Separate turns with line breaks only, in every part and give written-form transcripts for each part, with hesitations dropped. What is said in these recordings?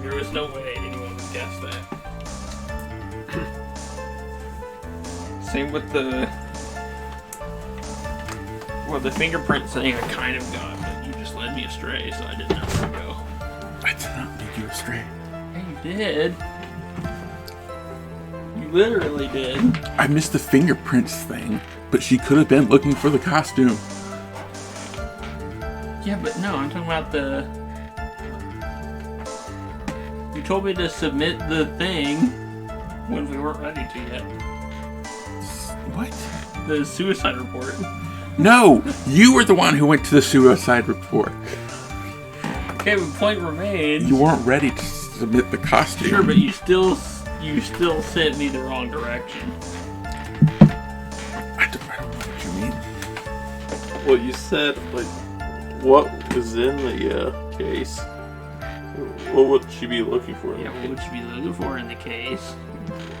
There was no way anyone would guess that. Same with the fingerprint thing I kind of got, but you just led me astray, so I didn't know where to go.
I did not lead you astray.
Yeah, you did. You literally did.
I missed the fingerprints thing, but she could have been looking for the costume.
Yeah, but no, I'm talking about You told me to submit the thing when we weren't ready to yet.
What?
The suicide report.
No! You were the one who went to the suicide report.
Okay, but point remains.
You weren't ready to submit the costume.
Sure, but you still sent me the wrong direction.
I don't know what you mean.
Well, you said, like, what was in the case? What would she be looking for?
Yeah, what would she be looking for in the case?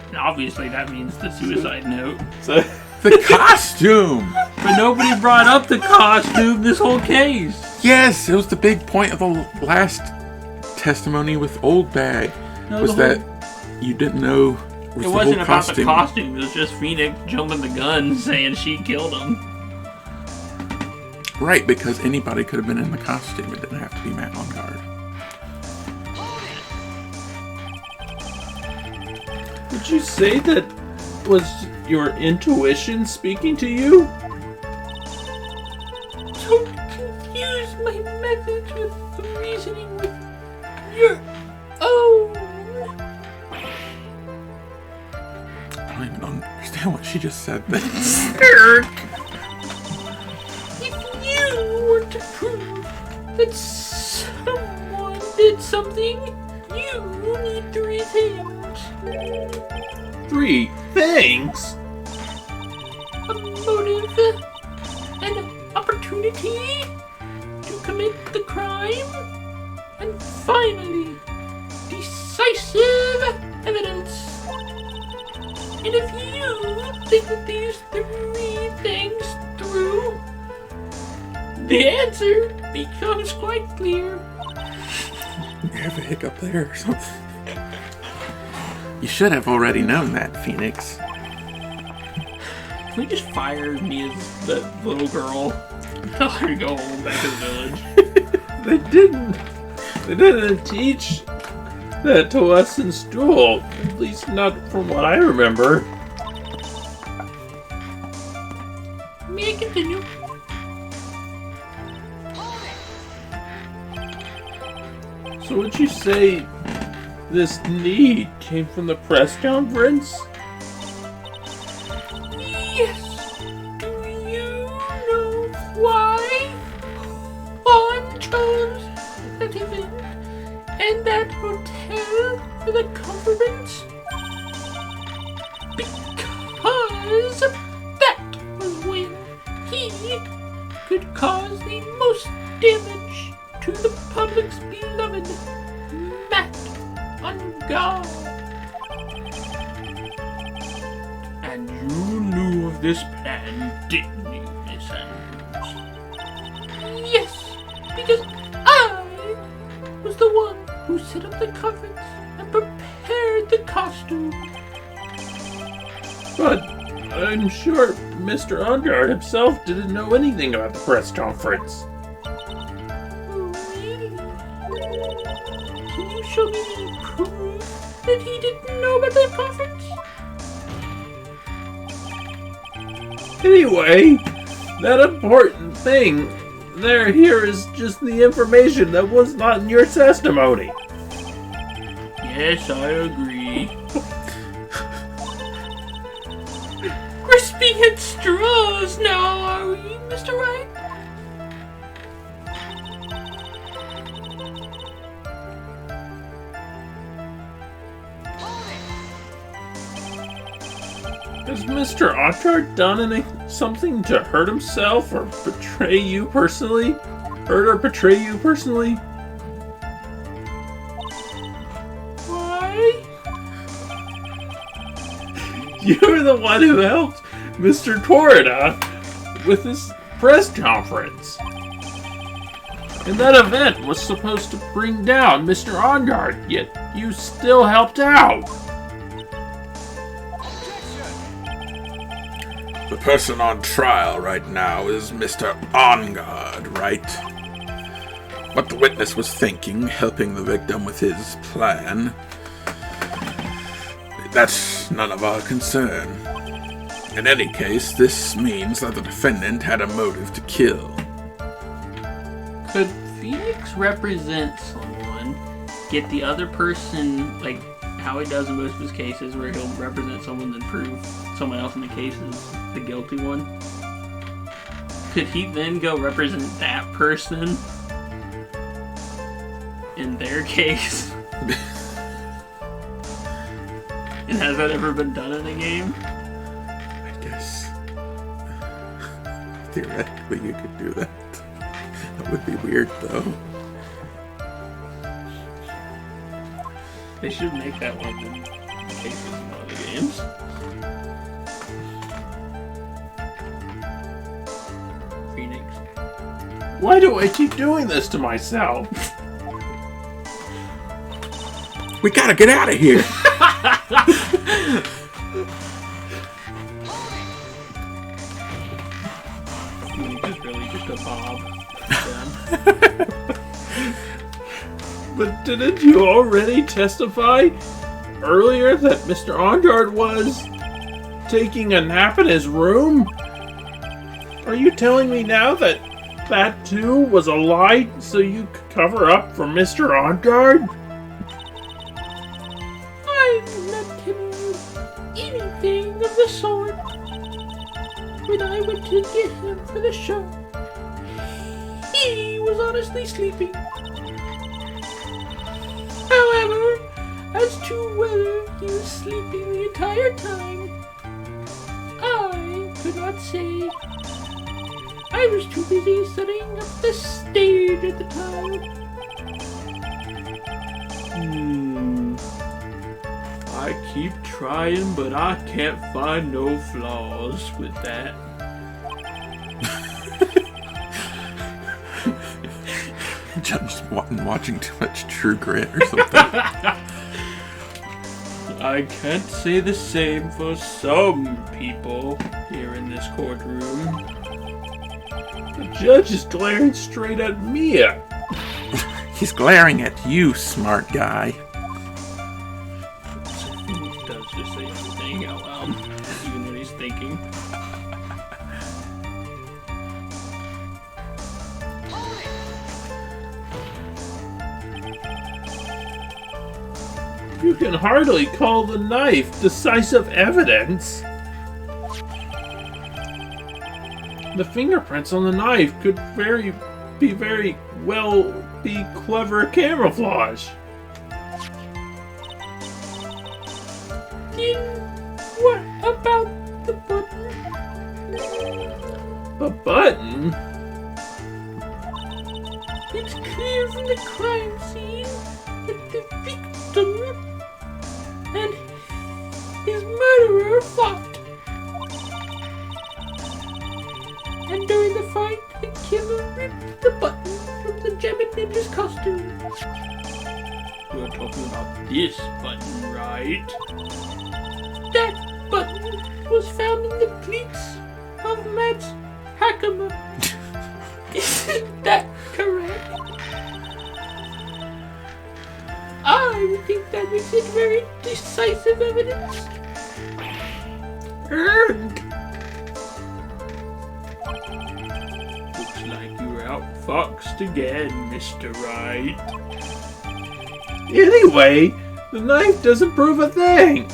And obviously that means the suicide note.
So,
The costume!
But nobody brought up the costume this whole case.
Yes, it was the big point of the last testimony with Old Bag.
No,
was that you didn't know
it wasn't about the costume. It was just Phoenix jumping the gun saying she killed him.
Right, because anybody could have been in the costume. It didn't have to be Matt on guard.
would you say that was your intuition speaking to you?
Don't confuse my methods with the reasoning with your own.
I don't even understand what she just said.
Eric, if you were to prove that someone did something, you need 3 things.
3 things?
A motive, an opportunity to commit the crime, and finally, decisive evidence. And if you think that these 3 things through, the answer becomes quite clear.
You have a hiccup there or something. You should have already known that, Phoenix.
Can we just fire me as that little girl and tell her to go home back to the village?
They didn't teach that to us in school. At least not from what I remember.
May I continue?
So would you say this need came from the press conference?
Yes. Do you know why Han chose that event and that hotel for the conference? Because that was when he could cause the most damage to the public's beloved Matt on guard. And you knew of this plan, didn't you, Miss Andrews? Yes, because I was the one who set up the conference and prepared the costume.
But I'm sure Mr. Ungard himself didn't know anything about the press conference.
Really? Can you show me any proof that he didn't know about the conference?
Anyway, that important thing here is just the information that was not in your testimony.
Yes, I agree. Grasping at straws now, are we, Mr. Wright?
Has Mr. Ottard done something to hurt himself or betray you personally? Hurt or betray you personally?
Why?
You're the one who helped Mr. Torrida with this press conference. And that event was supposed to bring down Mr. Ongard, yet you still helped out.
The person on trial right now is Mr. Ongard, right? What the witness was thinking, helping the victim with his plan, that's none of our concern. In any case, this means that the defendant had a motive to kill.
Could Phoenix represent someone, get the other person, like how he does in most of his cases, where he'll represent someone and prove someone else in the case is the guilty one? Could he then go represent that person in their case? And has that ever been done in a game?
I guess theoretically you could do that. That would be weird, though.
They should make that one of the cases in one of the games. Phoenix.
Why do I keep doing this to myself?
We gotta get out of here!
Phoenix is really just a Bob.
But didn't you already testify earlier that Mr. Ongard was taking a nap in his room? Are you telling me now that that too was a lie so you could cover up for Mr. Ongard?
I'm not telling you anything of the sort. When I went to get him for the show, he was honestly sleeping. However, as to whether he was sleeping the entire time, I could not say. I was too busy setting up the stage at the time. I keep trying, but I can't find no flaws with that.
Just watching too much True Grit or something.
I can't say the same for some people here in this courtroom.
The judge is glaring straight at me.
He's glaring at you, smart guy.
Phoenix does just say everything out loud, even when he's thinking.
You can hardly call the knife decisive evidence. The fingerprints on the knife could very well be clever camouflage.
Then what about the button?
The button?
It's clear from the crime scene that the victim and his murderer fought. And during the fight, the killer ripped the button from the Jammin Ninja's costume. You're talking about this button, right? That button was found in the pleats of Matt's Hakama. Isn't that correct? I would think that makes it very decisive evidence. Looks like you were outfoxed again, Mr. Wright.
Anyway, the knife doesn't prove a thing.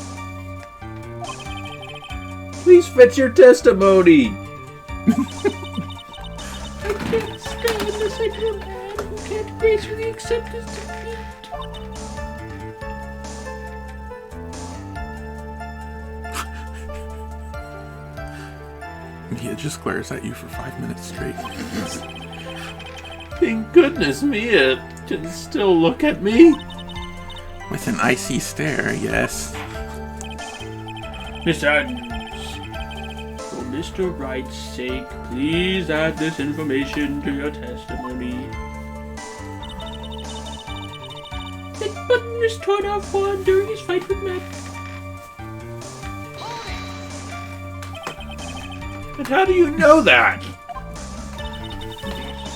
Please fetch your testimony.
I can't stand the sight of a man who can't gracefully accept his defeat.
He just glares at you for 5 minutes straight.
Thank goodness Mia can still look at me.
With an icy stare, yes.
Miss Adams, for Mr. Wright's sake, please add this information to your testimony. that button was torn off Juan during his fight with Matt.
And how do you know that?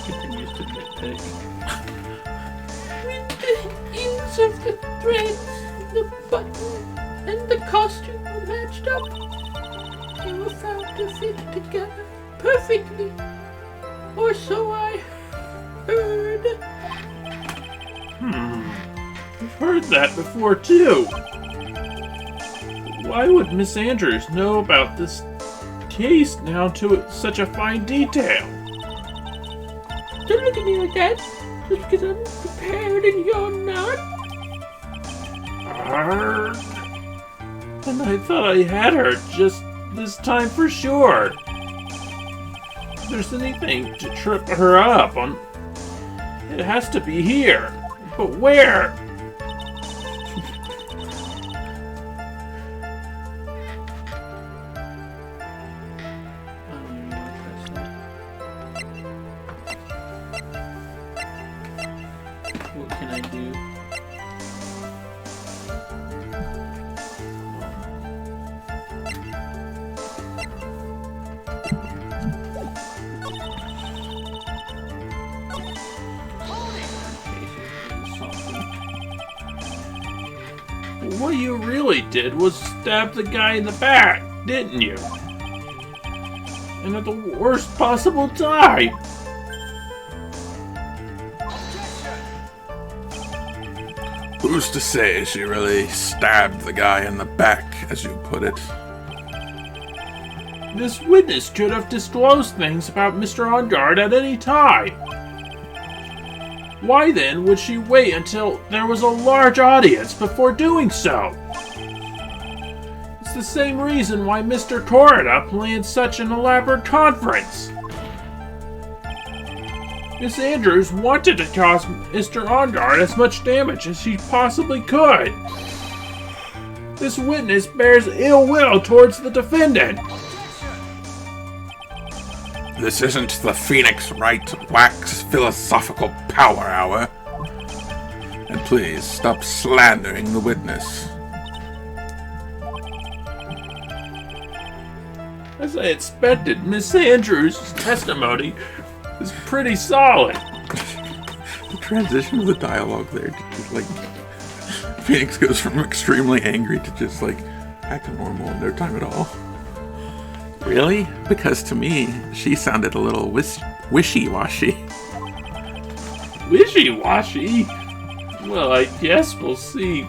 She continues to nitpick. With the ends of the threads, the button, and the costume were matched up, they were found to fit together perfectly. Or so I heard.
I've heard that before, too. Why would Miss Andrews know about this case down to such a fine detail?
Don't look at me like that, just because I'm prepared and you're not.
And I thought I had her just this time for sure. If there's anything to trip her up on, it has to be here. But where?
What can I do?
What you really did was stab the guy in the back, didn't you? And at the worst possible time.
Who's to say she really stabbed the guy in the back, as you put it?
This witness could have disclosed things about Mr. Ongard at any time. Why then would she wait until there was a large audience before doing so? It's the same reason why Mr. Corida planned such an elaborate conference. Miss Andrews wanted to cause Mr. Ongard as much damage as she possibly could. This witness bears ill will towards the defendant.
This isn't the Phoenix Wright Wax Philosophical Power Hour. And please stop slandering the witness.
As I expected, Miss Andrews' testimony is pretty solid.
The transition of the dialogue there, just like Phoenix goes from extremely angry to just like acting normal in no time at all. Really? Because to me, she sounded a little wishy-washy.
Wishy-washy? Well, I guess we'll see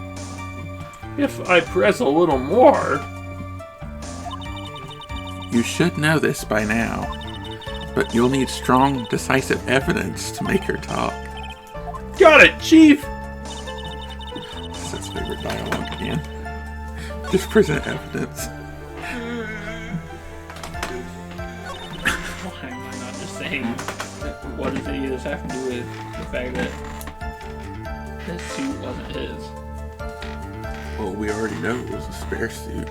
if I press a little more.
You should know this by now, but you'll need strong, decisive evidence to make her talk.
Got it, Chief!
That's his favorite dialogue again. Just present evidence.
Why am I not just saying what does any of this have to do with the fact that this suit wasn't his?
Well, we already know it was a spare suit.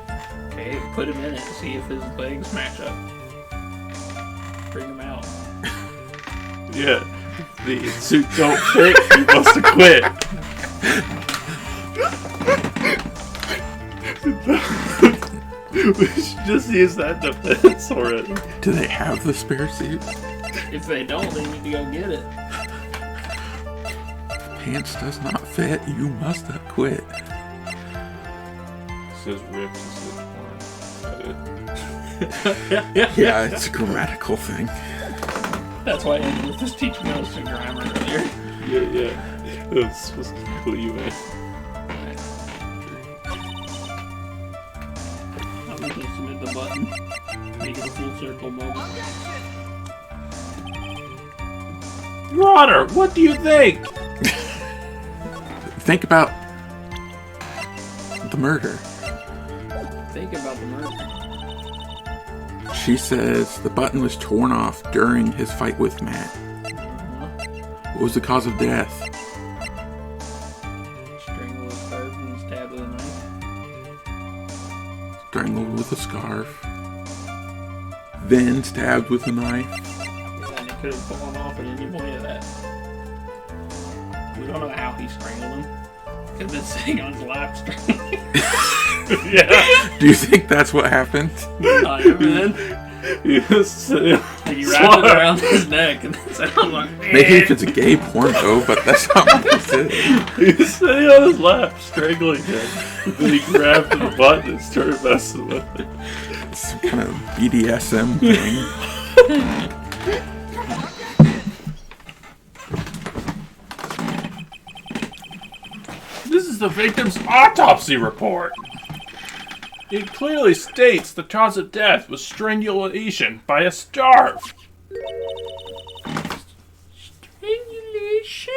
Okay, put him in it, see if his legs match up. Bring him out.
Yeah, the suit don't fit, he wants to quit. We should just use that defense already.
Do they have the spare suit?
If they don't, they need to go get it.
If pants does not fit, you must acquit.
It says ripped instead of torn.
Yeah, it's a grammatical thing.
That's why Andrew was just teaching us some grammar earlier.
Yeah. It was supposed to clue you in.
I'm going to submit the button. Make it a full circle moment.
Your Honor, what do you think?
Think about the murder.
Think about the murder.
She says the button was torn off during his fight with Matt. What was the cause of death?
Strangled with a scarf and stabbed with a knife.
Strangled with a scarf. Then stabbed with a knife.
Yeah, and it could have fallen off at any point of that. We don't know how he strangled him. and then sitting on his lap straight.
Yeah.
Do you think that's what happened?
He was sitting
He wrapped it around his neck and then sat on like,
Maybe if it's a gay porno, but that's not what this is.
He was sitting on his lap, strangling him. Then he grabbed the button and started messing with it.
It's some kind of BDSM thing.
This is the victim's autopsy report. It clearly states the cause of death was strangulation by a starve.
strangulation?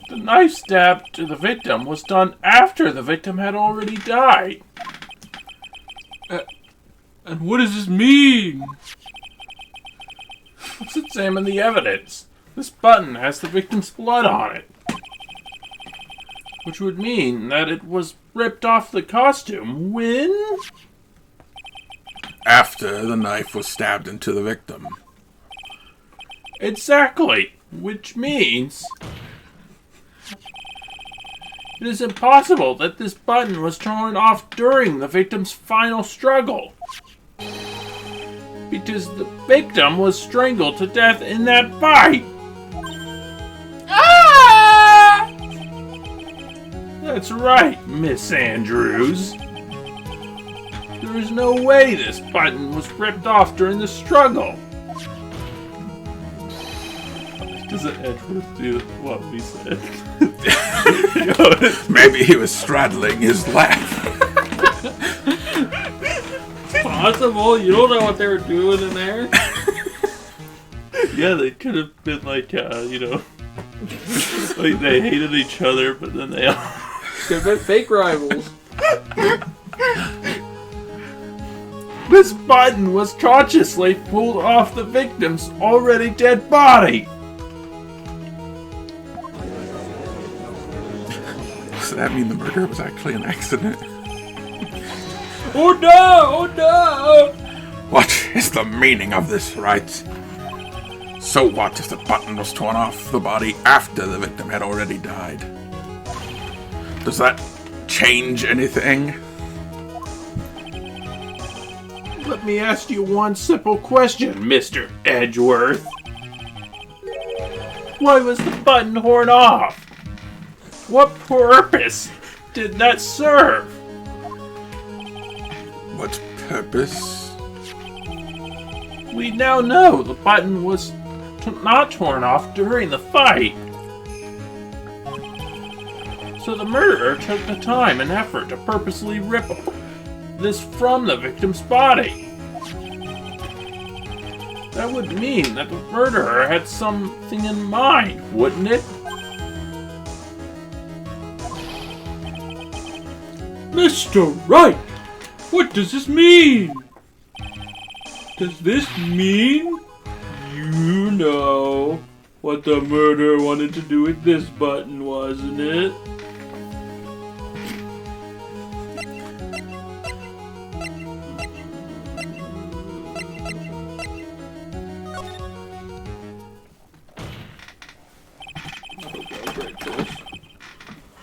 The knife stab to the victim was done after the victim had already died.
And what does this mean?
Let's examine the evidence. This button has the victim's blood on it, which would mean that it was ripped off the costume when...
After the knife was stabbed into the victim.
Exactly, which means... It is impossible that this button was torn off during the victim's final struggle. Because the victim was strangled to death in that fight.
Ah!
That's right, Miss Andrews. There is no way this button was ripped off during the struggle. Doesn't Edgeworth do what we said?
Maybe he was straddling his lap.
Possible? You don't know what they were doing in there?
Yeah, they could have been like, like they hated each other, but then they all...
Could have been fake rivals.
This button was consciously pulled off the victim's already dead body.
Does that mean the murder was actually an accident?
Oh no! Oh no!
What is the meaning of this, Wright? So what if the button was torn off the body after the victim had already died? Does that change anything?
Let me ask you one simple question, Mr. Edgeworth. Why was the button torn off? What purpose did that serve?
What purpose?
We now know the button was not torn off during the fight. So the murderer took the time and effort to purposely rip this from the victim's body. That would mean that the murderer had something in mind, wouldn't it?
Mr. Wright! What does this mean? Does this mean you know what the murderer wanted to do with this button, wasn't it?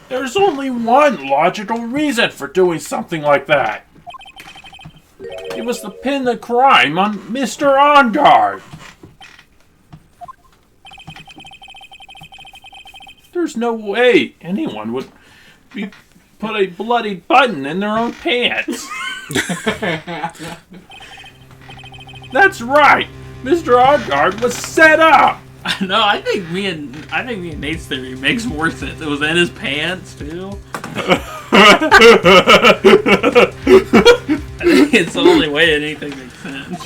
There's only one logical reason for doing something like that. It was to pin the crime on Mr. Onguard. There's no way anyone would put a bloody button in their own pants. That's right. Mr. Onguard was set up.
No, I think me and Nate's theory makes more sense. It was in his pants too. I think it's the only way anything makes sense.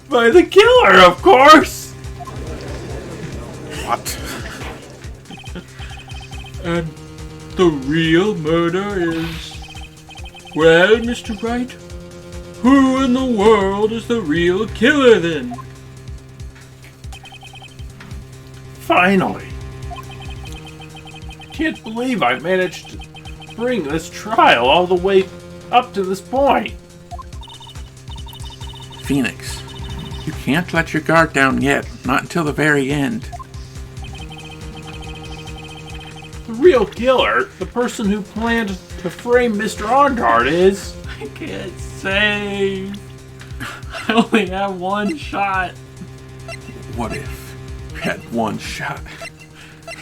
By the killer, of course.
What?
And the real murder is... Well, Mr. Wright, who in the world is the real killer then?
Finally. Can't believe I managed to bring this trial all the way up to this point.
Phoenix, You can't let your guard down yet. Not until the very end.
The real killer, the person who planned to frame Mr. Onguard, is...
I can't save. I only have one shot.
What if you had one shot?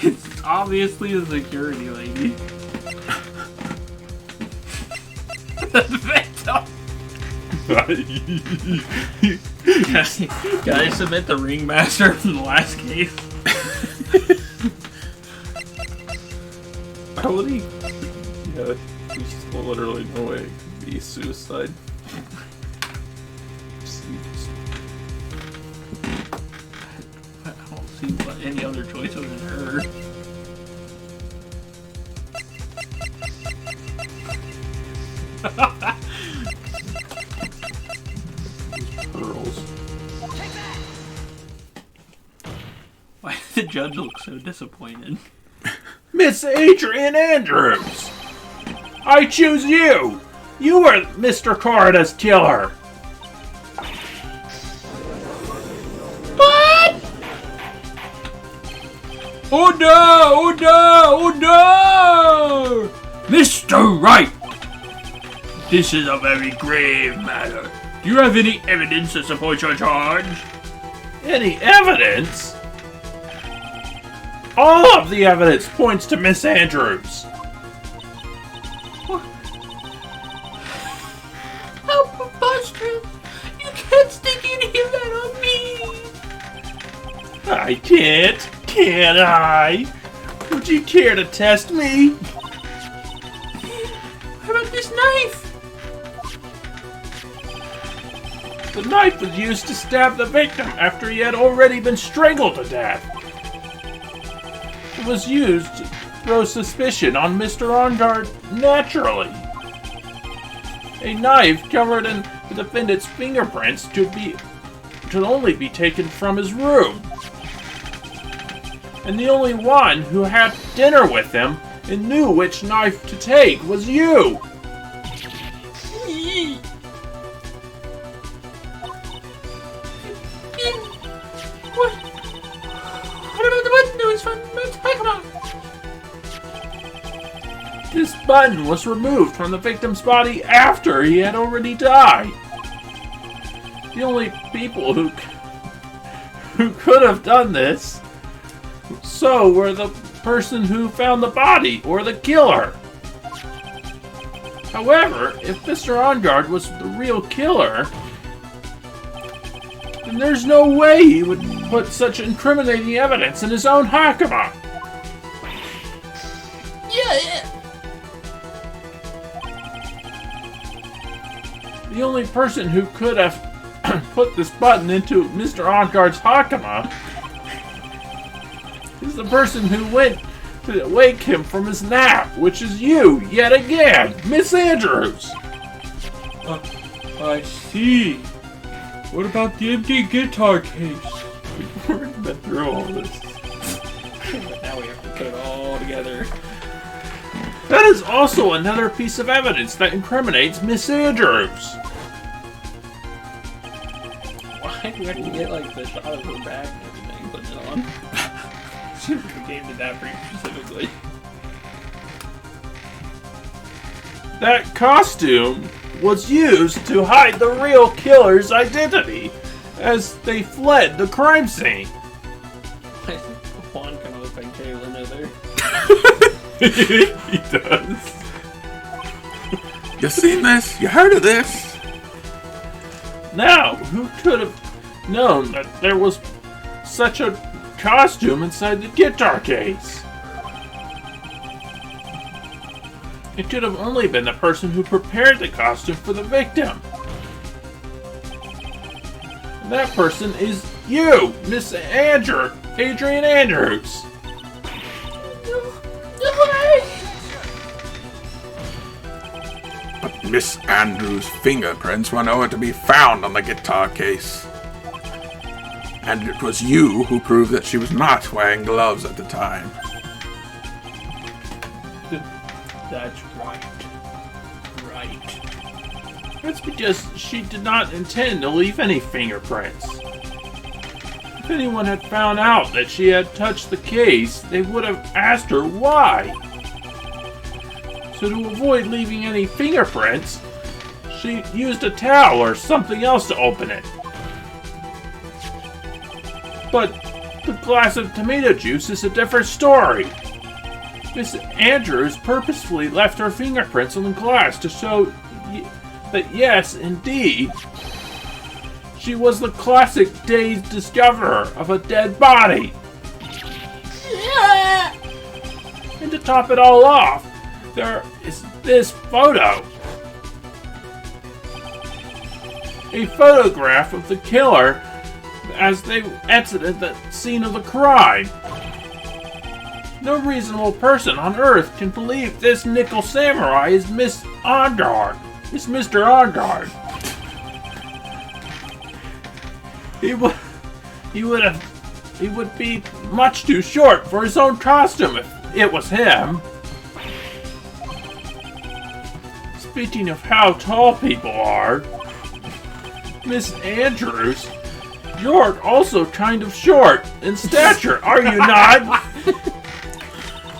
It's obviously a security lady. The victim. Can I submit the ringmaster from the last case?
How would he? Yeah, there's literally no way it could be suicide.
I don't see any other choice other than her.
Pearls.
Why did the judge look so disappointed?
Miss Adrian Andrews! I choose you! You are Mr. Corrida's killer!
What? Oh no! Oh no! Oh no! Mr. Wright! This is a very grave matter. Do you have any evidence to support your charge?
Any evidence? All of the evidence points to Miss Andrews.
How preposterous! You can't stick any of that on me!
I can't, can I? Would you care to test me?
How about this knife?
The knife was used to stab the victim after he had already been strangled to death. It was used to throw suspicion on Mr. Onguard naturally. A knife covered in the defendant's fingerprints could only be taken from his room. And the only one who had dinner with him and knew which knife to take was you.
What? What about the button that was from Coelacanth?
This button was removed from the victim's body after he had already died. The only people who could have done this were the person who found the body or the killer. However, if Mr. Onguard was the real killer, then there's no way he would put such incriminating evidence in his own hakama.
Yeah.
The only person who could have put this button into Mr. Onguard's hakama is the person who went to wake him from his nap, which is you, yet again, Miss Andrews.
I see. What about the empty guitar case?
We've already been through all this.
Now we have to put it all together.
That is also another piece of evidence that incriminates Miss Andrews.
Why do we have to get like the shot of her back and everything putting it on? She came to that pretty specifically.
That costume was used to hide the real killer's identity as they fled the crime scene.
Why is Juan kind of look like Jay Leno there?
He does.
You seen this? You heard of this?
Now, who could have known that there was such a costume inside the guitar case? It could have only been the person who prepared the costume for the victim. And that person is you, Miss Adrian Andrews.
But Miss Andrews' fingerprints were nowhere to be found on the guitar case. And it was you who proved that she was not wearing gloves at the time.
That's right.
That's because she did not intend to leave any fingerprints. If anyone had found out that she had touched the case, they would have asked her why. So to avoid leaving any fingerprints, she used a towel or something else to open it. But the glass of tomato juice is a different story. Miss Andrews purposefully left her fingerprints on the glass to show that yes, indeed, she was the classic dazed discoverer of a dead body. And to top it all off, there is this photo. A photograph of the killer as they exited the scene of the crime. No reasonable person on Earth can believe this nickel samurai is Miss Ondard. It's Mr. Ondard. He would be much too short for his own costume if it was him. Speaking of how tall people are, Miss Andrews, you're also kind of short in stature, are you not?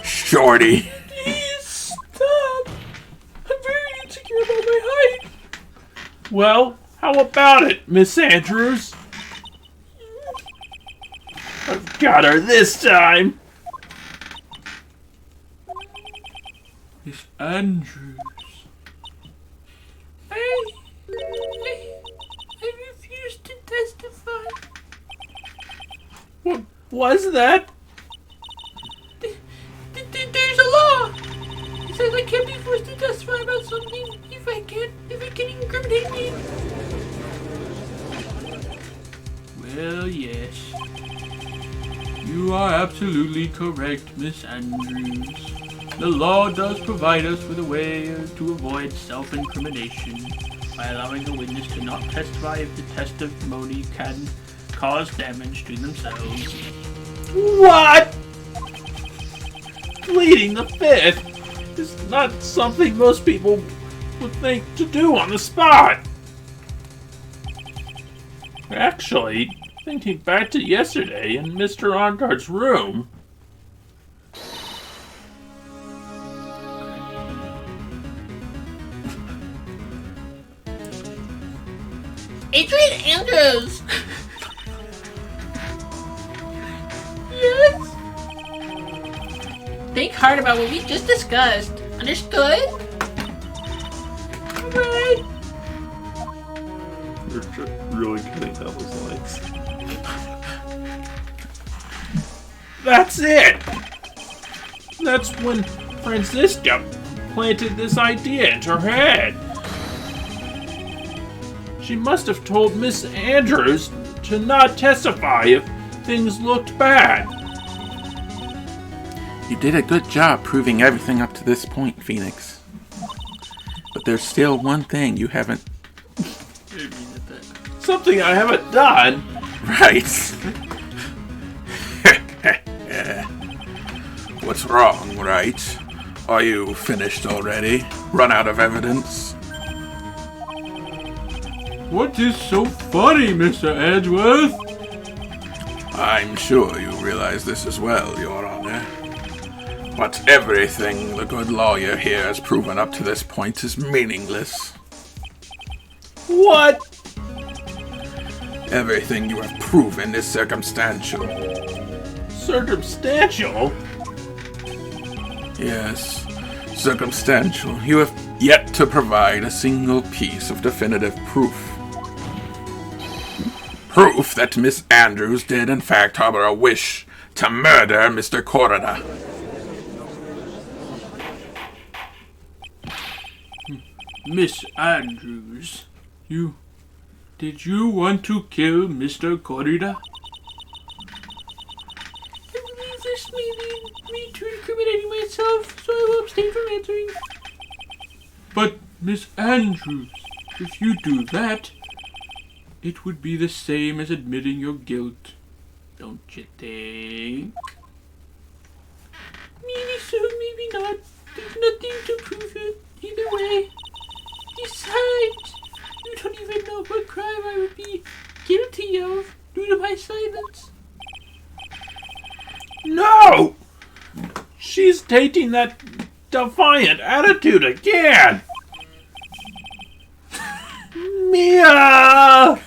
Shorty.
Please stop. I'm very insecure about my height. Well, how about it, Miss Andrews? I've got her this time.
Miss Andrews. I refuse to testify.
What was that?
There's a law. It says I can't be forced to testify about something if I can incriminate me. Well, yes. You are absolutely correct, Miss Andrews. The law does provide us with a way to avoid self-incrimination by allowing a witness to not testify if the testimony can cause damage to themselves.
What? Pleading the fifth is not something most people would think to do on the spot. Actually, thinking back to yesterday in Mr. Ondard's room,
Adrian Andrews! Yes? Think hard about what we just discussed. Understood? Right.
you're really cutting down those lights. That's it! That's when Francisca planted this idea into her head. She must have told Miss Andrews to not testify if things looked bad.
You did a good job proving everything up to this point, Phoenix. But there's still one thing you haven't...
Something I haven't done.
Right. What's wrong, Wright? Are you finished already? Run out of evidence?
What is so funny, Mr. Edgeworth?
I'm sure you realize this as well, Your Honor. But everything the good lawyer here has proven up to this point is meaningless.
What?
Everything you have proven is circumstantial.
Circumstantial?
Yes, circumstantial. You have yet to provide a single piece of definitive proof. Proof that Miss Andrews did in fact harbor a wish to murder Mr. Corona.
Miss Andrews, did you want to kill Mr. Corrida? I believe this may lead me to incriminating myself, so I will abstain from answering. But, Miss Andrews, if you do that, it would be the same as admitting your guilt, don't you think? Maybe so, maybe not. There's nothing to prove it either way. Besides, don't even know what crime I would be guilty of due to my silence.
No! She's taking that defiant attitude again! Mia!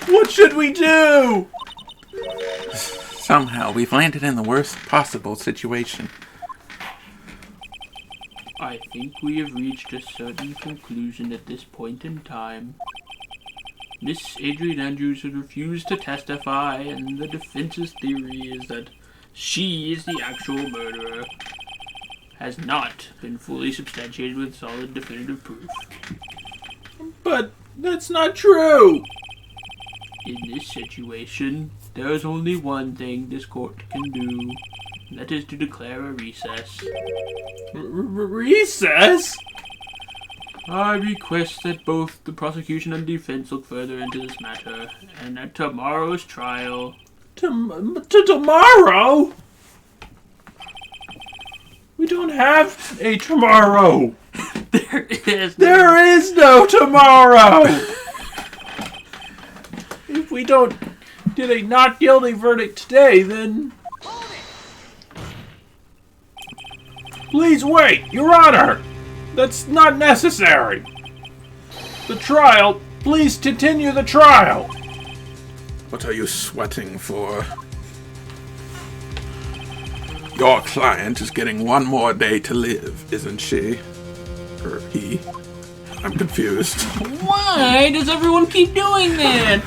What should we do?
Somehow, we've landed in the worst possible situation.
I think we have reached a certain conclusion at this point in time. Miss Adrian Andrews has refused to testify, and the defense's theory is that she is the actual murderer. Has not been fully substantiated with solid definitive proof.
But that's not true!
In this situation, there is only one thing this court can do, and that is to declare a recess.
Recess?
I request that both the prosecution and defense look further into this matter, and at tomorrow's trial...
To tomorrow? We don't have a tomorrow! There is no tomorrow! If we don't get a not guilty verdict today, then... Please wait, Your Honor! That's not necessary! The trial, please continue the trial!
What are you sweating for? Your client is getting one more day to live, isn't she? Or he? I'm confused.
Why does everyone keep doing that?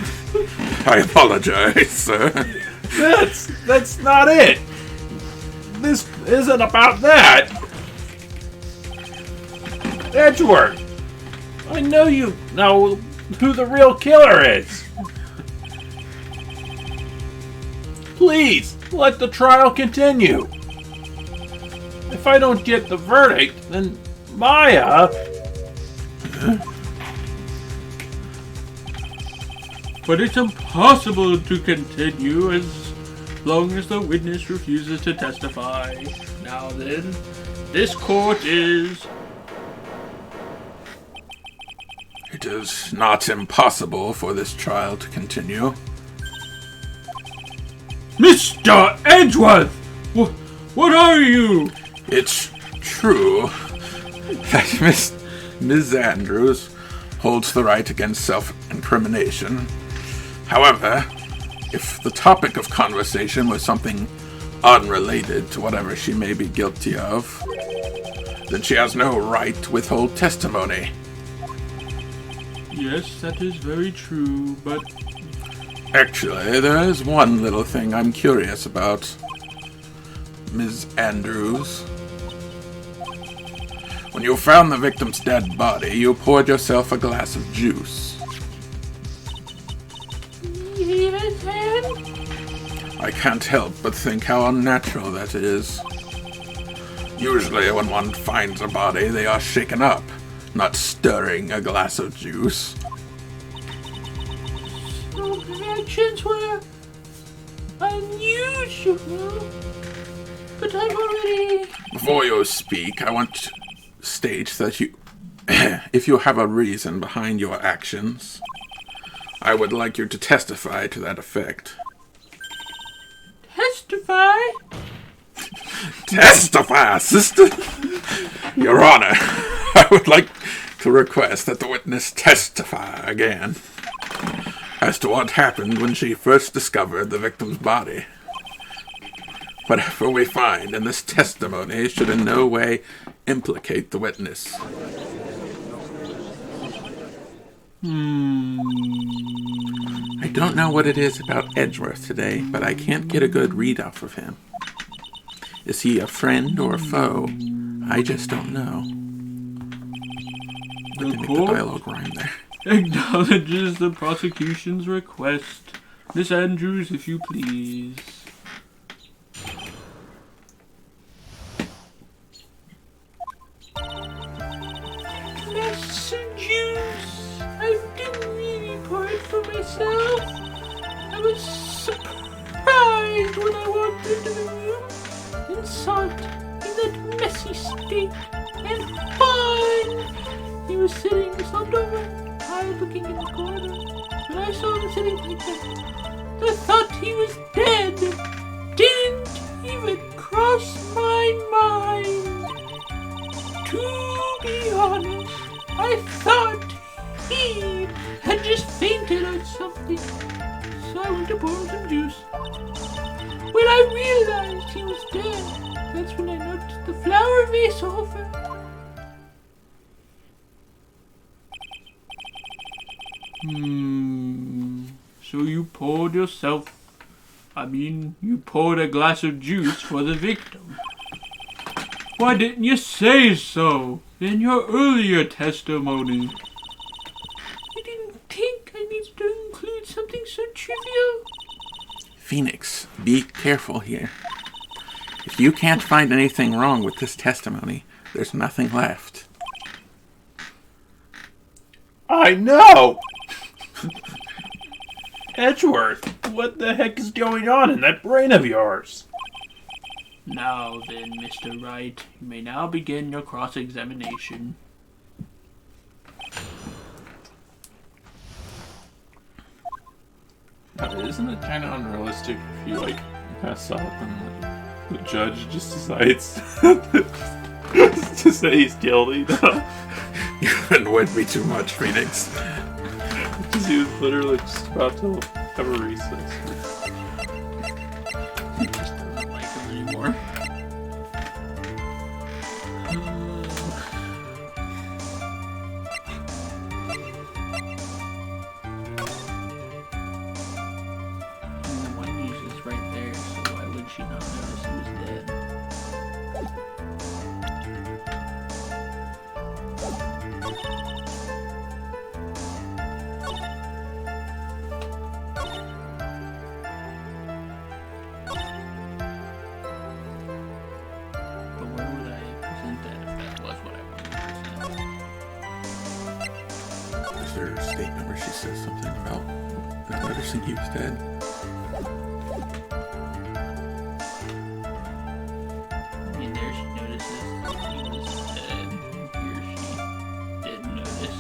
I apologize, sir.
That's not it! This isn't about that! Edgeworth! I know you know who the real killer is! Please, let the trial continue! If I don't get the verdict, then Maya...
But it's impossible to continue as long as the witness refuses to testify. Now then, this court is...
It is not impossible for this trial to continue.
Mr. Edgeworth! What are you?
It's true that Ms. Andrews holds the right against self-incrimination. However, if the topic of conversation was something unrelated to whatever she may be guilty of, then she has no right to withhold testimony.
Yes, that is very true, but...
Actually, there is one little thing I'm curious about, Ms. Andrews. When you found the victim's dead body, you poured yourself a glass of juice.
Yes, and?
I can't help but think how unnatural that is. Usually when one finds a body, they are shaken up, not stirring a glass of juice.
So the actions were unusual, but I've already...
Before you speak, I want to state that if you have a reason behind your actions, I would like you to testify to that effect.
Testify?
Testify, sister! Your Honor, I would like to request that the witness testify again as to what happened when she first discovered the victim's body. Whatever we find in this testimony should in no way implicate the witness. I don't know what it is about Edgeworth today, but I can't get a good read off of him. Is he a friend or a foe? I just don't know. Let me make the dialogue rhyme there.
Acknowledges the prosecution's request. Miss Andrews, if you please. Messages. I didn't really pour it for myself. I was surprised when I walked into the room and saw it in that messy state and fun. He was sitting slumped over. I outside looking in the corner. When I saw him sitting like that, I thought he was dead. Didn't even cross my mind. To be honest, I thought he had just fainted on something. So I went to pour him some juice. When I realized he was dead, that's when I noticed the flower vase over. So you poured you poured a glass of juice for the victim. Why didn't you say so in your earlier testimony? I didn't think I needed to include something so trivial.
Phoenix, be careful here. If you can't find anything wrong with this testimony, there's nothing left.
I know! Edgeworth, what the heck is going on in that brain of yours?
Now then, Mr. Wright, you may now begin your cross-examination.
Isn't it kind of unrealistic if you, mess up and the judge just decides to say he's guilty, though?
You wouldn't win me too much, Phoenix.
Because he was literally just about to have a recess.
He just doesn't like him anymore. And the one news is right there, so why would she not notice he was dead? But where would I present that if that was what I wanted to present?
Is there a statement where she says something about not noticing he was dead?
I mean, there she notices that he was dead. Here she didn't notice.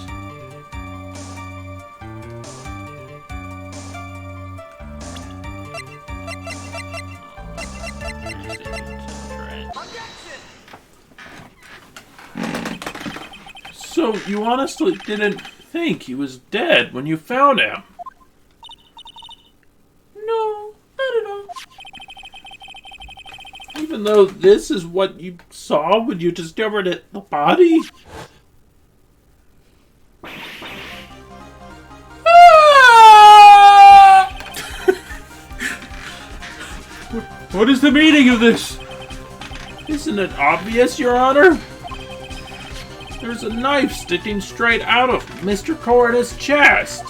So you honestly didn't think he was dead when you found him?
No, not at all.
Even though this is what you saw when you discovered the body?
What is the meaning of this?
Isn't it obvious, Your Honor? There's a knife sticking straight out of Mr. Coroner's chest.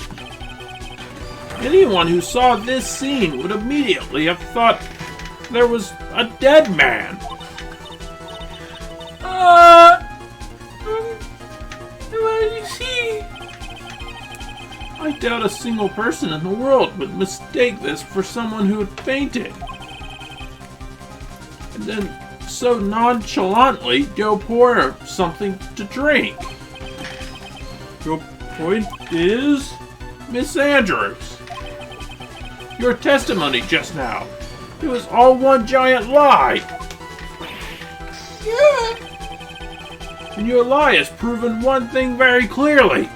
Anyone who saw this scene would immediately have thought there was a dead man.
What do you see?
I doubt a single person in the world would mistake this for someone who had fainted. And then so nonchalantly go pour her something to drink. Your point is, Miss Andrews, your testimony just now, it was all one giant lie.
Yeah.
And your lie has proven one thing very clearly.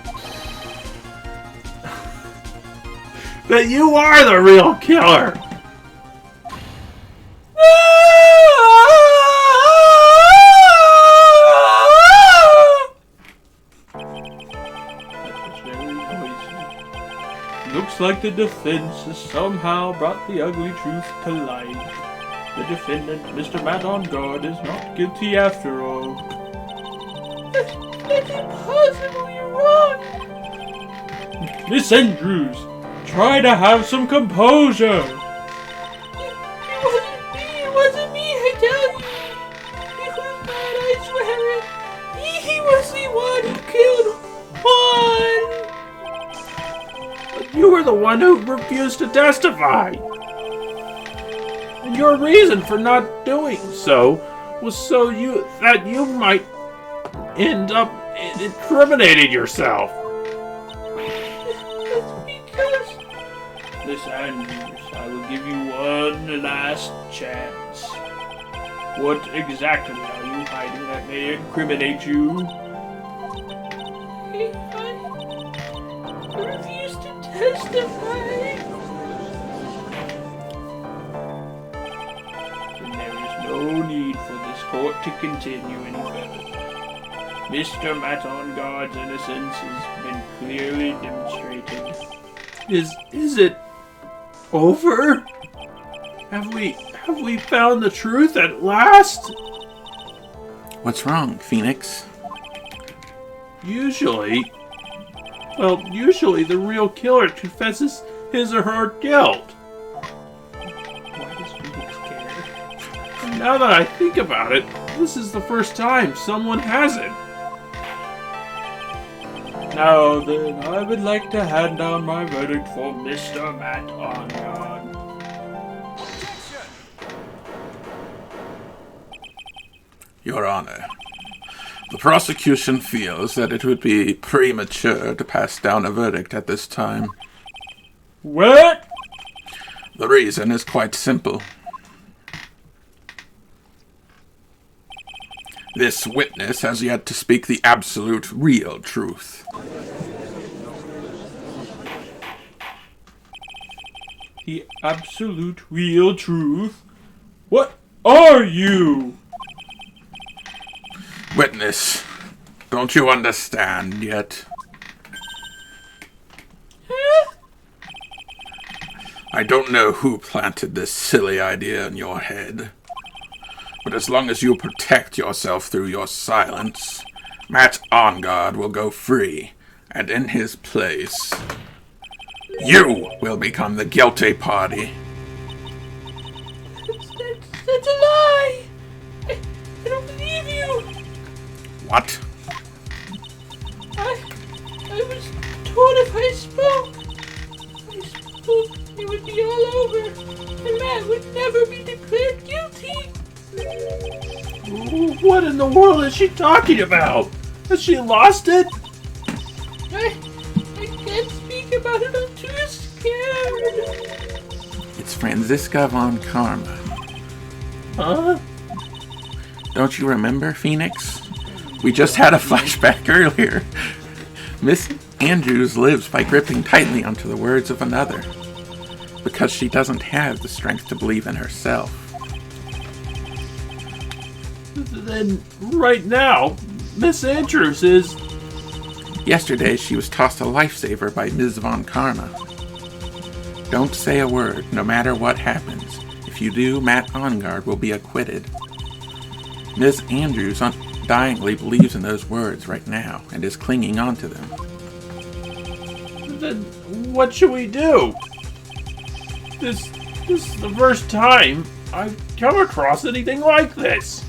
That you are the real killer.
Looks like the defense has somehow brought the ugly truth to light. The defendant, Mr. Matt on guard, is not guilty after all. That's impossible, you're wrong! Miss Andrews, try to have some composure! It wasn't me, I tell you! It was Matt, I swear it! He was the one who killed Juan!
You were the one who refused to testify. And your reason for not doing so was that you might end up incriminating yourself.
Miss Andrews, I will give you one last chance. What exactly are you hiding that may incriminate you? I refuse to testify. Then there is no need for this court to continue any further. Mr. Matt Onguard's innocence has been clearly demonstrated.
Is it over? Have we found the truth at last?
What's wrong, Phoenix?
Usually the real killer confesses his or her guilt.
Why does Phoenix care?
Now that I think about it, this is the first time someone hasn't.
Now then, I would like to hand down my verdict for Mr. Matt Onguard.
Your Honor, the prosecution feels that it would be premature to pass down a verdict at this time.
What?
The reason is quite simple. This witness has yet to speak the absolute, real truth.
The absolute real truth? What are you?
Witness, don't you understand yet? I don't know who planted this silly idea in your head, but as long as you protect yourself through your silence, Matt Onguard will go free, and in his place, you will become the guilty party.
That's a lie! I don't believe you!
What?
I was told if I spoke, it would be all over, and Matt would never be declared guilty.
What in the world is she talking about? Has she lost it?
I can't speak about it, I'm too scared.
It's Franziska von Karma.
Huh?
Don't you remember, Phoenix? We just had a flashback earlier. Miss Andrews lives by gripping tightly onto the words of another, because she doesn't have the strength to believe in herself.
Then, right now, Miss Andrews is...
Yesterday, she was tossed a lifesaver by Ms. Von Karma. Don't say a word, no matter what happens. If you do, Matt Onguard will be acquitted. Ms. Andrews undyingly believes in those words right now, and is clinging on to them.
Then, what should we do? This is the first time I've come across anything like this.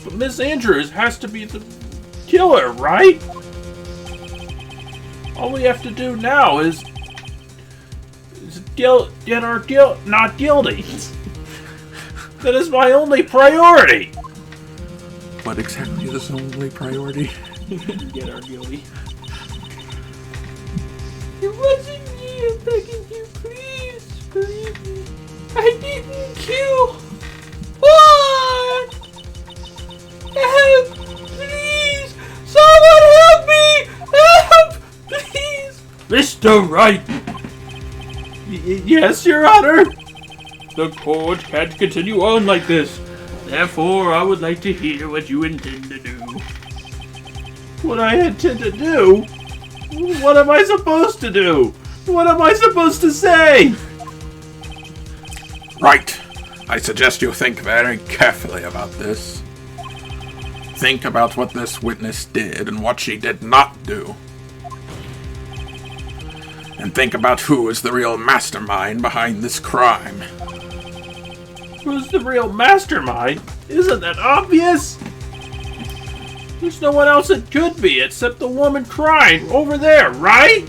But Miss Andrews has to be the killer, right? All we have to do now is get our guilt not guilty. That is my only priority.
What exactly is the only priority?
Get our guilty. It wasn't me, I'm begging you, please believe me. I didn't kill. What? Help! Please! Someone help me! Help! Please! Mr. Wright!
Yes, Your Honor?
The court can't continue on like this. Therefore, I would like to hear what you intend to do.
What I intend to do? What am I supposed to do? What am I supposed to say?
Right. I suggest you think very carefully about this. Think about what this witness did and what she did not do. And think about who is the real mastermind behind this crime.
Who's the real mastermind? Isn't that obvious? There's no one else it could be except the woman crying over there, right?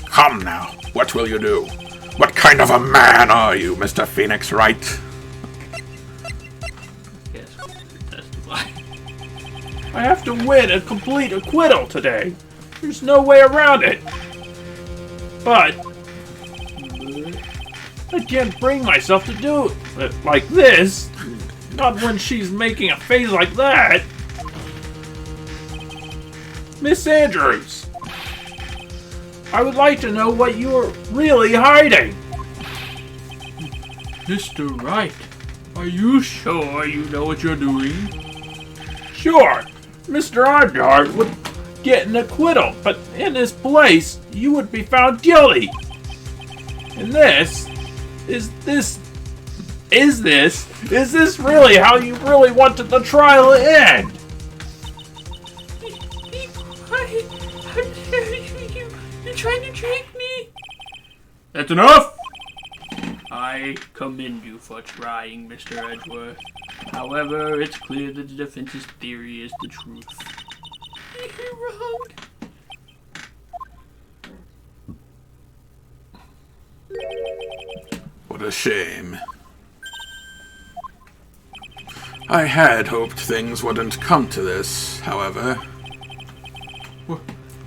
Come now, what will you do? What kind of a man are you, Mr. Phoenix Wright?
Yes, testify.
I have to win a complete acquittal today. There's no way around it. But I can't bring myself to do it like this. Not when she's making a face like that. Miss Andrews, I would like to know what you are really hiding.
Mr. Wright, are you sure you know what you're doing?
Sure, Mr. Oddard would get an acquittal, but in his place, you would be found guilty. And is this really how you really wanted the trial to end?
Be quiet. How dare you? You're trying to trick me. That's enough. I commend you for trying, Mr. Edgeworth. However, it's clear that the defense's theory is the truth. You're wrong.
What a shame. I had hoped things wouldn't come to this, however.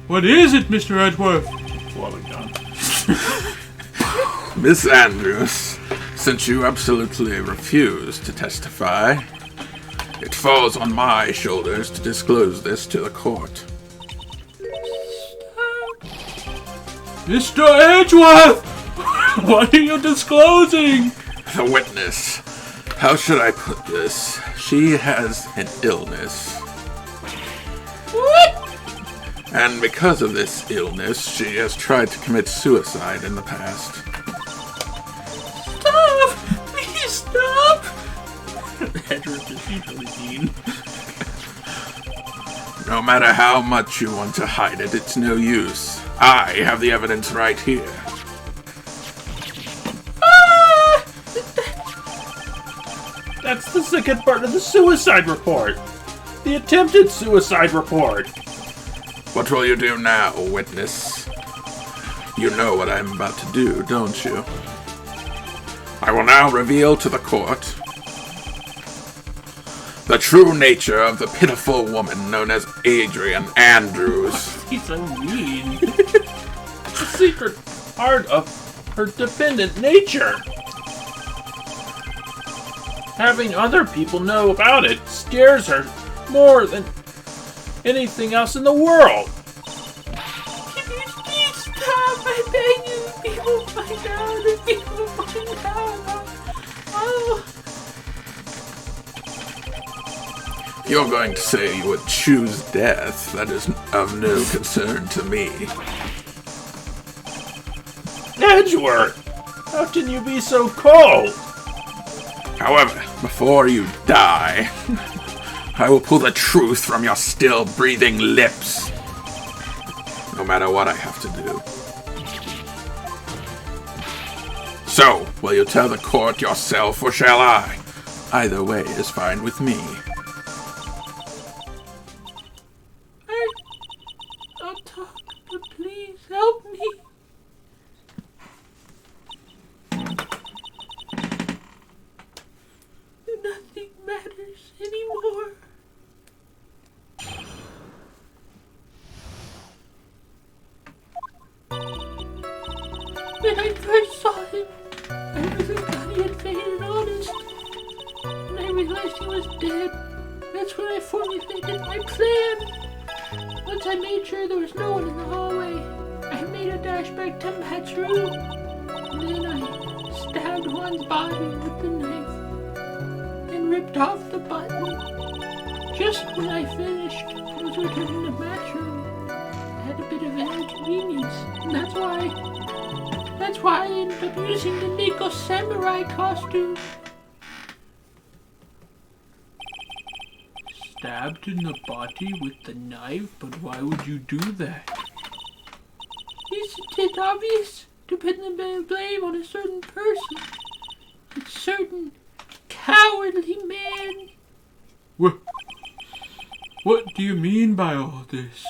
What is it, Mr. Edgeworth?
What have we done?
Miss Andrews, since you absolutely refuse to testify, it falls on my shoulders to disclose this to the court.
Mr. Edgeworth! What are you disclosing?
The witness. How should I put this? She has an illness.
What?
And because of this illness, she has tried to commit suicide in the past.
Stop! Please stop! Edgeworth is usually mean.
No matter how much you want to hide it, it's no use. I have the evidence right here.
That's the second part of the suicide report. The attempted suicide report.
What will you do now, witness? You know what I'm about to do, don't you? I will now reveal to the court the true nature of the pitiful woman known as Adrian Andrews.
He's so mean.
The secret part of her dependent nature. Having other people know about it scares her more than anything else in the world.
Can you please stop? I beg you. People find out. If people find out. Oh.
You're going to say you would choose death. That is of no concern to me.
Edgeworth, how can you be so cold?
However, before you die, I will pull the truth from your still breathing lips. No matter what I have to do. So, will you tell the court yourself or shall I? Either way is fine with me.
I'll talk, but please help me. Nothing matters anymore. When I first saw him, I really thought he had faded honest. When I realized he was dead, that's when I formulated my plan. Once I made sure there was no one in the hallway, I made a dash back to Matt's room. And then I stabbed Juan's body with the knife and ripped off the button. Just when I finished, I was returning to Matt's room. I had a bit of an inconvenience, and that's why I ended up using the Nico Samurai costume. Stabbed in the body with the knife? But why would you do that? Isn't it obvious to put the blame on a certain person? A certain cowardly man. What do you mean by all this?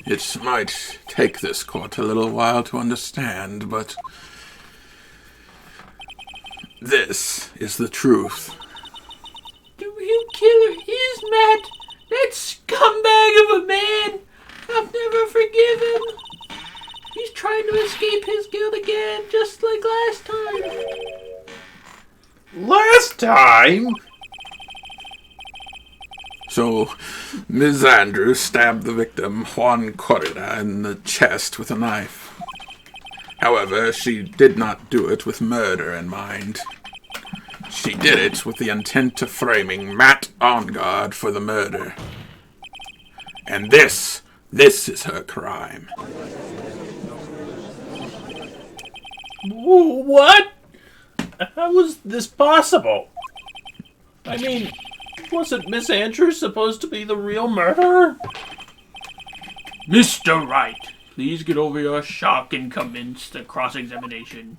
It might take this court a little while to understand, but this is the truth.
The real killer is Matt. That scumbag of a man. I'll never forgive him. He's trying to escape his guilt again, just like last time.
Last time?
So, Ms. Andrews stabbed the victim, Juan Corrida, in the chest with a knife. However, she did not do it with murder in mind. She did it with the intent of framing Matt Onguard for the murder. And this is her crime.
What? How was this possible? I mean, wasn't Miss Andrews supposed to be the real murderer?
Mr. Wright, please get over your shock and commence the cross-examination.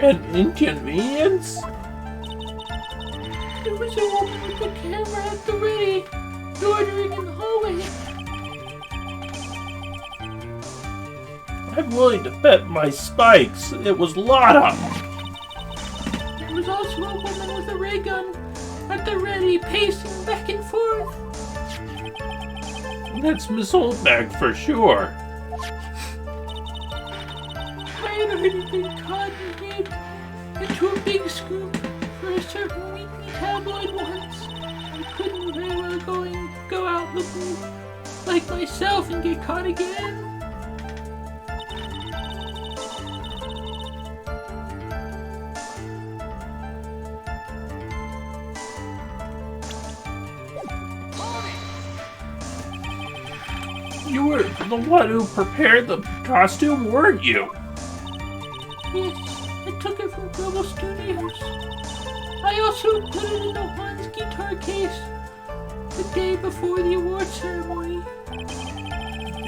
An inconvenience?
There was a woman with a camera at the ready, loitering in the hallway.
I'm willing to bet my spikes it was Lotta.
There was also a woman with a ray gun at the ready, pacing back and forth.
That's Miss Oldbag for sure.
I had already been caught and made into a big scoop for a certain weekly tabloid once. I couldn't very well go out looking like myself and get caught again.
You were the one who prepared the costume, weren't you?
Yes, I took it from Global Studios. I also put it in Juan's guitar case the day before the award ceremony.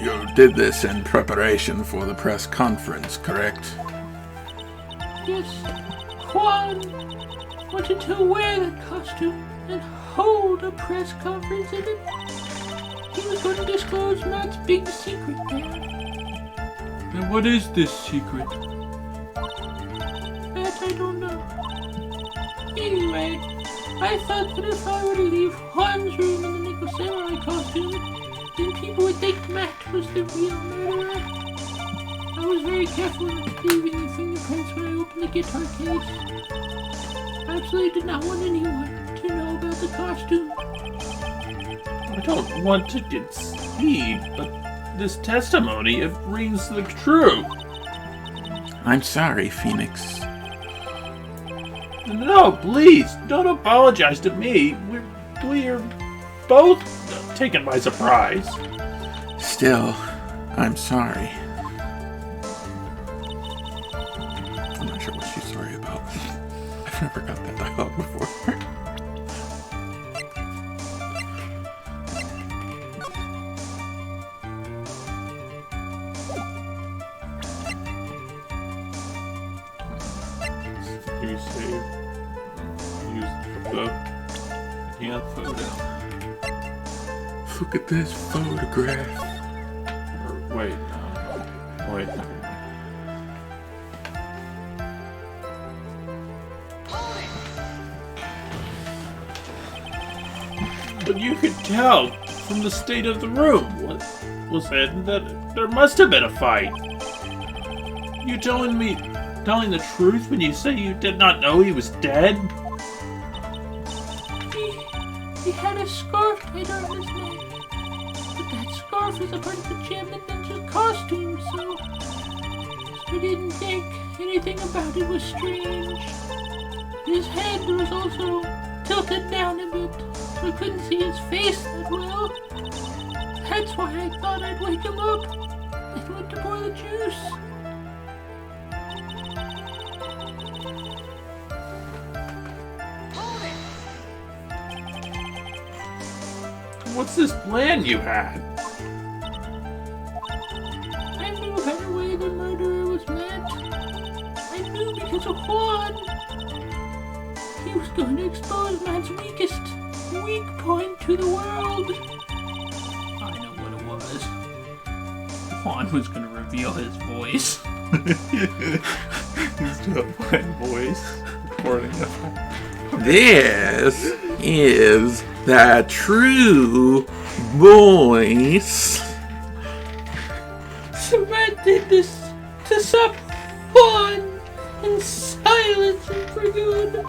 You did this in preparation for the press conference, correct?
Yes, Juan wanted to wear that costume and hold a press conference in it. He was going to disclose Matt's big secret there.
And what is this secret?
That I don't know. Anyway, I thought that if I were to leave Juan's room in the Nickel Samurai costume, then people would think Matt was the real murderer. I was very careful not to leave any fingerprints when I opened the guitar case. I absolutely did not want anyone to know about the costume.
I don't want to concede, but this testimony, it rings the true.
I'm sorry, Phoenix.
No, please, don't apologize to me. We're both taken by surprise.
Still, I'm sorry. I'm not sure what she's sorry about. I've never got that dialogue before.
You say use the hand photo.
Look at this photograph.
Or wait, never mind. But you could tell from the state of the room was it that there must have been a fight. You telling the truth when you say you did not know he was dead?
He had a scarf tied around his neck. But that scarf is a part of the Jammin Ninja costume, so I didn't think anything about it was strange. His head was also tilted down a bit, so I couldn't see his face that well. That's why I thought I'd wake him up and went to pour the juice.
What's this plan you had?
I knew right away the murderer was Matt. I knew because of Juan. going to expose man's weak point to the world. I know what it was. Juan was going to reveal his voice.
He's doing my voice. Recording it.
This is the true voice.
So Matt did this to stop Juan and silence him for good.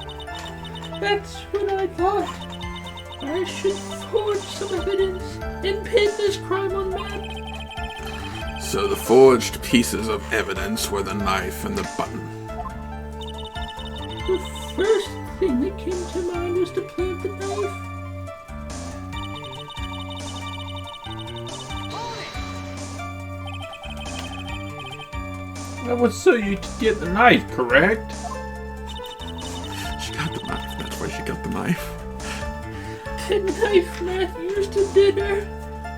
That's when I thought I should forge some evidence and pin this crime on Matt.
So the forged pieces of evidence were the knife and the button.
The first thing that came to mind was to plant the knife.
That was so you could get the knife, correct?
She got the knife. That's why she got the knife.
The knife Matt used at dinner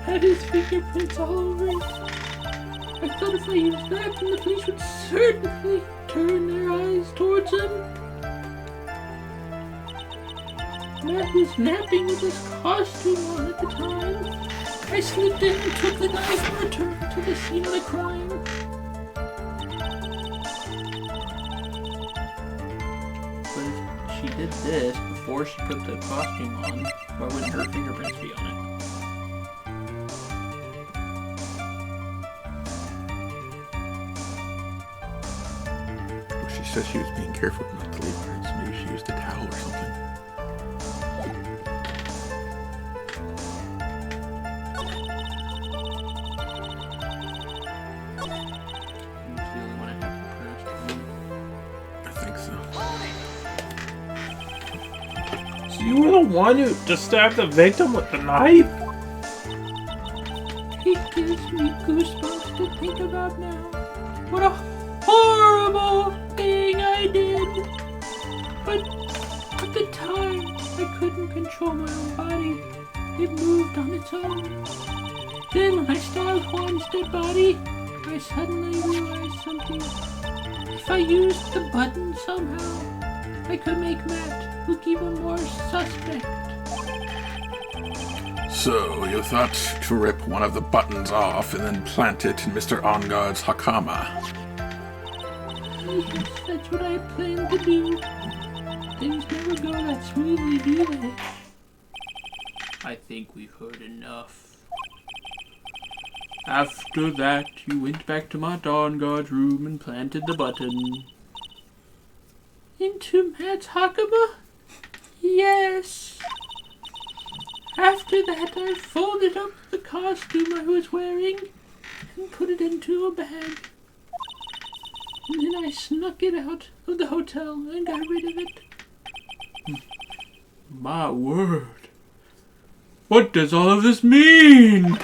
had his fingerprints all over it. I thought if I used that, then the police would certainly turn their eyes towards him. Matt was napping with his costume on at the time. I slipped in and took the knife and returned to the scene of the crime. But if she did this before she put the costume on, why wouldn't her fingerprints be on it?
Well, she said she was being careful not to leave prints. Maybe she used a towel or something. I think so.
So you were the one who just stabbed the victim with the knife?
It gives me goosebumps to think about now. What a horrible thing I did! But at the time, I couldn't control my own body. It moved on its own. Then when I stabbed Juan's dead body, I suddenly realized something. If I used the button somehow, I could make Matt look even more suspect.
So you thought to rip one of the buttons off and then plant it in Mr. Onguard's hakama.
Yes, that's what I planned to do. Things never go that smoothly, do they? I think we've heard enough. After that, you went back to Matt Onguard's room and planted the button. Into Matt's hakama? Yes. After that, I folded up the costume I was wearing and put it into a bag. And then I snuck it out of the hotel and got rid of it.
My word. What does all of this mean?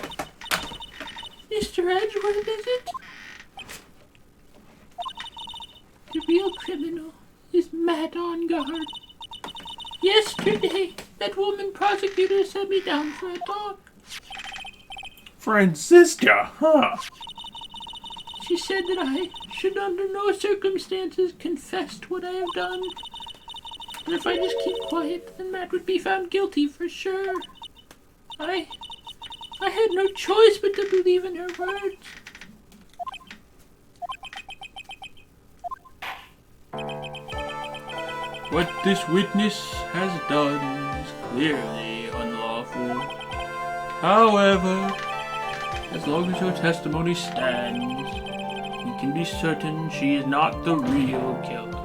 Mr. Edgeworth, is it? The real criminal is Matt Onguard. Yesterday, that woman prosecutor sent me down for a talk.
Francisca, huh?
She said that I should under no circumstances confess to what I have done. And if I just keep quiet, then Matt would be found guilty for sure. I had no choice but to believe in her words.
What this witness has done is clearly unlawful. However, as long as her testimony stands, we can be certain she is not the real killer.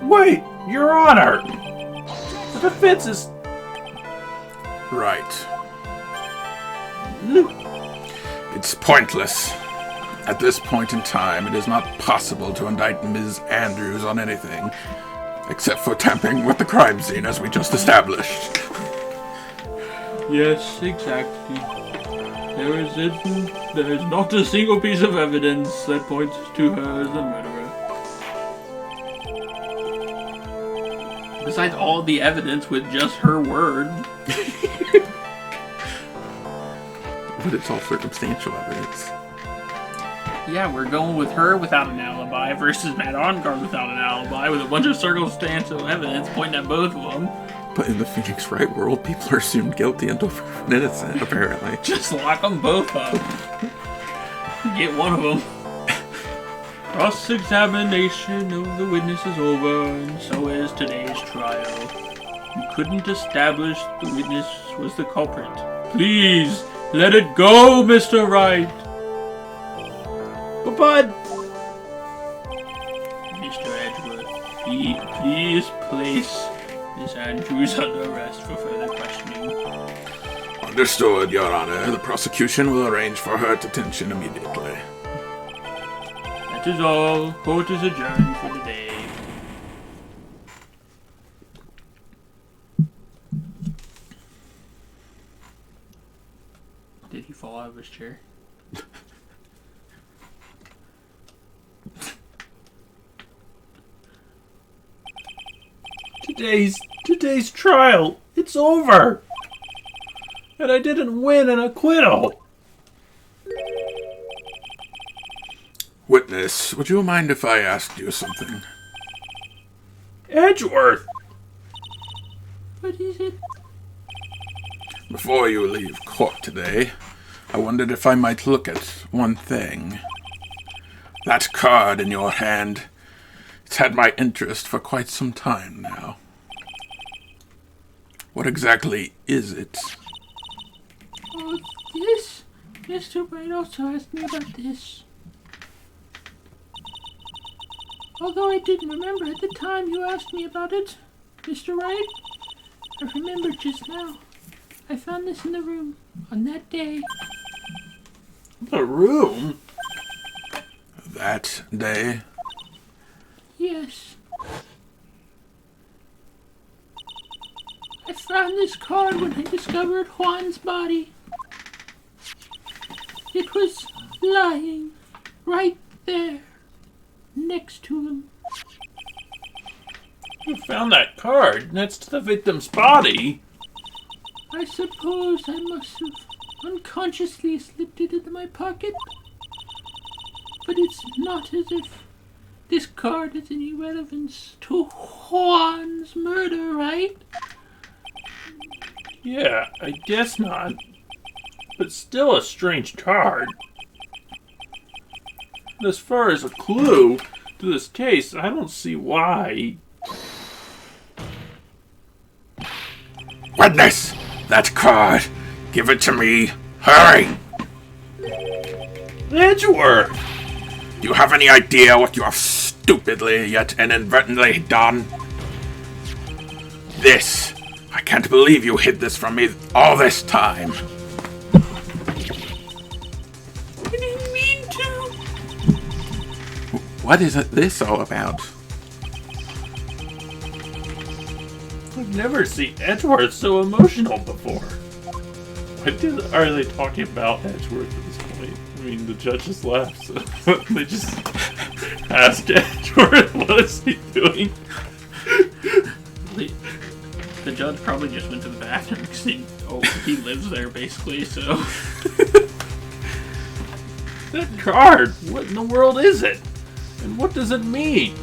Wait, Your Honor! The defense is...
Right. It's pointless. At this point in time, it is not possible to indict Ms. Andrews on anything, except for tampering with the crime scene, as we just established.
Yes, exactly. There is not a single piece of evidence that points to her as the murderer.
Besides all the evidence with just her word.
But it's all circumstantial evidence.
Yeah, we're going with her without an alibi versus Matt Onguard without an alibi with a bunch of circumstantial evidence pointing at both of them.
But in the Phoenix Wright world, people are assumed guilty until proven innocent, apparently.
Just lock them both up. Get one of them.
Cross-examination of the witness is over, and so is today's trial. You couldn't establish the witness was the culprit. Please, let it go, Mr. Wright.
But
Mr. Edgeworth, please place Miss Andrews under arrest for further questioning.
Understood, Your Honor. The prosecution will arrange for her detention immediately.
That is all. Court is adjourned for the day. Did he fall out of his chair?
Today's trial, it's over. And I didn't win an acquittal.
Witness, would you mind if I asked you something?
Edgeworth!
What is it?
Before you leave court today, I wondered if I might look at one thing. That card in your hand, it's had my interest for quite some time now. What exactly is it?
Oh, this? Mr. Wright also asked me about this. Although I didn't remember at the time you asked me about it, Mr. Wright, I remember just now. I found this in the room on that day.
The room?
That day?
Yes. I found this card when I discovered Juan's body. It was lying right there, next to him.
You found that card next to the victim's body?
I suppose I must have unconsciously slipped it into my pocket. But it's not as if this card has any relevance to Juan's murder, right?
Yeah, I guess not. But still a strange card. And as far as a clue to this case, I don't see why.
Witness! That card! Give it to me! Hurry!
Edgeworth!
Do you have any idea what you have stupidly yet inadvertently done? This! I can't believe you hid this from me all this time!
I didn't mean to.
What is this all about?
I've never seen Edgeworth so emotional before. Are they talking about Edgeworth at this point? I mean, the judge just left, so they just asked Edgeworth, what is he doing?
The judge probably just went to the bathroom because he lives there basically, so.
That card, what in the world is it? And what does it mean?